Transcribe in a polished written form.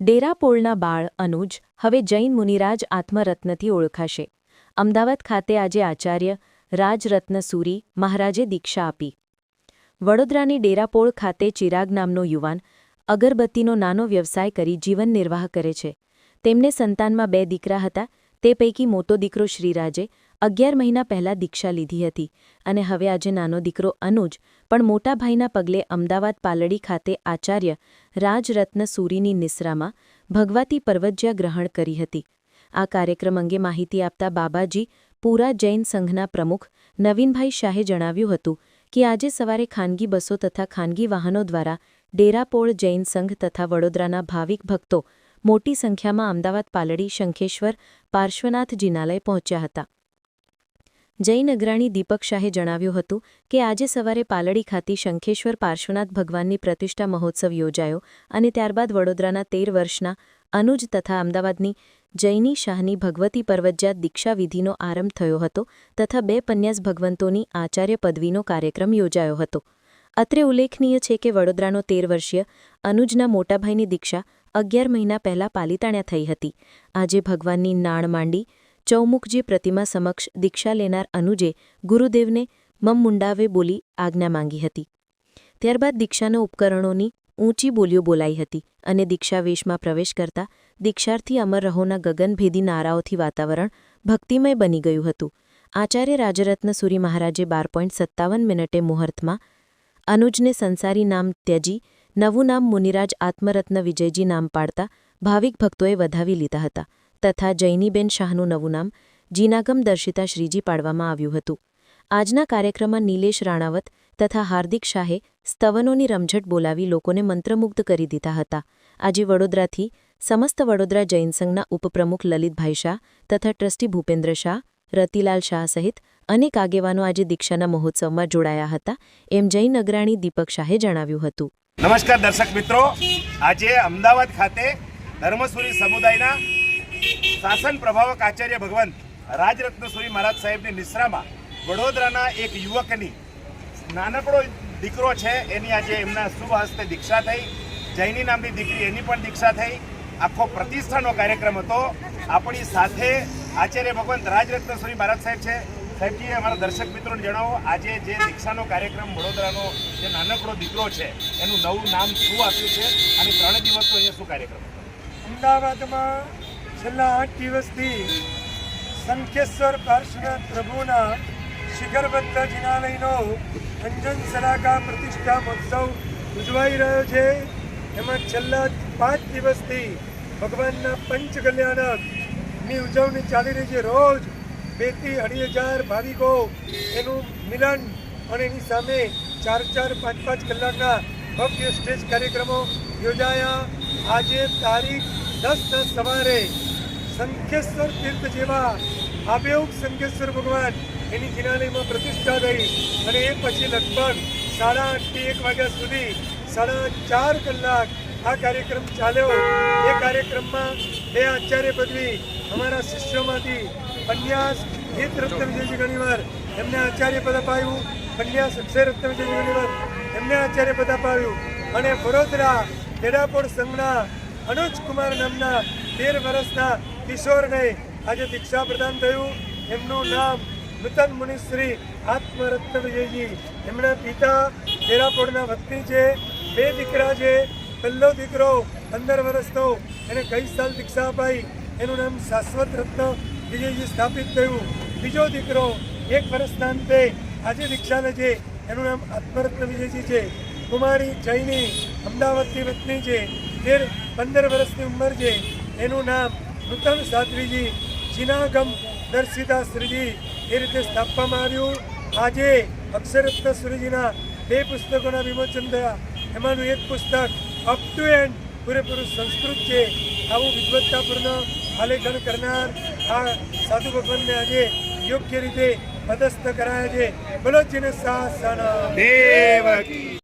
ડેરાપોળના બાળ અનુજ હવે જૈન મુનિરાજ આત્મરત્નથી ઓળખાશે. અમદાવાદ ખાતે આજે આચાર્ય રાજરત્ન સુરી મહારાજે દીક્ષા આપી. વડોદરાની ડેરાપોળ ખાતે ચિરાગ નામનો યુવાન અગરબત્તીનો નાનો વ્યવસાય કરી જીવન નિર્વાહ કરે છે. તેમને સંતાનમાં 2 દીકરા હતા. તે પૈકી મોટો દીકરો શ્રીરાજે 11 મહિના પહેલાં દીક્ષા લીધી હતી અને હવે આજે નાનો દીકરો અનુજ પણ મોટા ભાઈના પગલે અમદાવાદ પાલડી ખાતે આચાર્ય રાજરત્ન સુરીની નિસરામાં ભગવતી પર્વજ્યા ગ્રહણ કરી હતી. આ કાર્યક્રમ અંગે માહિતી આપતા બાબાજી પૂરા જૈન સંઘના પ્રમુખ નવીનભાઈ શાહે જણાવ્યું હતું કે આજે સવારે ખાનગી બસો તથા ખાનગી વાહનો દ્વારા ડેરાપોળ જૈન સંઘ તથા વડોદરાના ભાવિક ભક્તો મોટી સંખ્યામાં અમદાવાદ પાલડી શંખેશ્વર પાર્શ્વનાથ જિનાલય પહોંચ્યા હતા. જૈન અગ્રણી દીપક શાહે જણાવ્યું હતું કે આજે સવારે પાલડી ખાતે શંખેશ્વર પાર્શ્વનાથ ભગવાનની પ્રતિષ્ઠા મહોત્સવ યોજાયો અને ત્યારબાદ વડોદરાના 13 વર્ષના અનુજ તથા અમદાવાદની જૈની શાહની ભગવતી પર્વજ્યા દીક્ષા વિધિનો આરંભ થયો હતો તથા 2 પન્યાસ ભગવંતોની આચાર્ય પદવીનો કાર્યક્રમ યોજાયો હતો. અત્રે ઉલ્લેખનીય છે કે વડોદરાનો 13 વર્ષીય અનુજના મોટાભાઈની દીક્ષા 11 મહિના પહેલાં પાલિતાણા થઈ હતી. આજે ભગવાનની નાણ માંડી ચૌમુખજી પ્રતિમા સમક્ષ દીક્ષા લેનાર અનુજે ગુરુદેવને મમ-મુંડાવે બોલી આજ્ઞા માંગી હતી. ત્યારબાદ દીક્ષાના ઉપકરણોની ઊંચી બોલીઓ બોલાઈ હતી અને દીક્ષાવેશમાં પ્રવેશ કરતા દીક્ષાર્થી અમર રહોના ગગનભેદી નારાઓથી વાતાવરણ ભક્તિમય બની ગયું હતું. આચાર્ય રાજરત્ન સુરી મહારાજે 12:57 મિનિટે મુહૂર્તમાં અનુજને સંસારી નામ ત્યજી નવું નામ મુનિરાજ આત્મરત્ન વિજયજી નામ પાડતા ભાવિક ભક્તોએ વધાવી લીધા હતા તથા જૈનીબેન શાહનું નવું નામ જીનાગમ દર્શિતા શ્રીજી પાડવામાં આવ્યું હતું. આજના કાર્યક્રમમાં નીલેશ રાણાવત તથા હાર્દિક શાહે સ્તવનોની રમઝટ બોલાવી લોકોને મંત્રમુગ્ધ કરી દીધા હતા. આજે વડોદરાથી સમસ્ત વડોદરા જૈન સંઘના ઉપપ્રમુખ લલિતભાઈ શાહ તથા ટ્રસ્ટી ભૂપેન્દ્ર શાહ રતિલાલ શાહ સહિત અનેક આગેવાનો આજે દીક્ષાના મહોત્સવમાં જોડાયા હતા એમ જૈન અગ્રણી દીપક શાહે જણાવ્યું હતું. નમસ્કાર દર્શક મિત્રો, આજે અમદાવાદ ખાતે ધર્મસુરી સમુદાયના શાસન પ્રભાવક આચાર્ય ભગવાન રાજરત્ન સુરી મહારાજ સાહેબની નિશ્રામાં વડોદરાના એક યુવકની નાનકડો દીકરો છે એની આજે એમના શુભ હસ્તે દીક્ષા થઈ. જૈની નામની દીકરી એની પણ દીક્ષા થઈ. આખો પ્રતિષ્ઠાનો કાર્યક્રમ હતો. આપણી સાથે આચાર્ય ભગવાન રાજરત્ન સુરી મહારાજ સાહેબ છે. સાહેબજી, અમારા દર્શક મિત્રોને જણાવો, આજે જે દીક્ષાનો કાર્યક્રમ વડોદરાનો જે નાનકડો દીકરો છે એનું નવું નામ શું આપ્યું છે અને 3 દિવસનો અહીંયા શું કાર્યક્રમ? અમદાવાદમાં છેલ્લા 8 દિવસથી શંખેશ્વર પાર્શ્વનાથ પ્રભુના શિખરબદ્ધ જિનાલયનો અંજન સલાકા પ્રતિષ્ઠા મહોત્સવ ઉજવાઈ રહ્યો છે. એમાં છેલ્લા 5 દિવસથી ભગવાનના પંચકલ્યાણકની ઉજવણી ચાલી રહી છે. રોજ 2 થી 2,500 ભાવિકો એનું મિલન અને એની સામે 4-4, 5-5 કલાકના ભવ્ય સ્ટેજ કાર્યક્રમો યોજાયા. આજે તારીખ 10 સવારે શંખેશ્વર તીર્થ જેવા આબેહૂબ શંખેશ્વર ભગવાન એની જિનાલયમાં પ્રતિષ્ઠા થઈ અને એ પછી લગભગ 8:30 થી 1 વાગ્યા સુધી 4.5 કલાક આ કાર્યક્રમ ચાલ્યો. એ કાર્યક્રમમાં 2 આચાર્ય પદવી અમારા શિષ્યોમાંથી પન્યાસ હિત રત્ન વિજયજી ઘણીવાર એમને આચાર્ય પદ અપાયું, પન્યાસ અક્ષય રત્ન વિજયજી ઘણીવાર એમને આચાર્ય પદ અપાયું અને વડોદરા ડેરાપોળ સંઘના અનુજકુમાર નામના 13 વર્ષના કિશોરને આજે દીક્ષા પ્રદાન થયું. એમનું નામ નૂતન મુનિશ્રી આત્મરત્ન વિજયજી. એમના પિતા ડેરાપોળના વતની છે. 2 દીકરા છે. પહેલો દીકરો 15 વર્ષનો, એને ગઈ સાલ દીક્ષા અપાઈ. એનું નામ શાશ્વત રત્ન વિજયજી સ્થાપિત થયું. બીજો દીકરો 1 વર્ષના અંતે આજે દીક્ષા લે છે. એનું નામ આત્મરત્ન વિજયજી છે. કુમારી જૈની અમદાવાદની વતની છે. 15 વર્ષની ઉંમર છે. એનું નામ નૂતન સાધ્વીજી જીનાગમ દર્શિતા શ્રીજી એ રીતે સ્થાપવામાં આવ્યું. આજે અક્ષરરત્ન સુરીજીના 2 પુસ્તકોના વિમોચન થયા. એમાંનું એક પુસ્તક અપ ટુ એન્ડ પૂરેપૂરું સંસ્કૃત છે. આવું વિદ્વત્તાપૂર્ણ આલેખન કરનાર આ સાધુ ભગવાનને આજે યોગ્ય રીતે પદસ્થ કરાયા છે. બોલો જીને શાસન દેવ કી.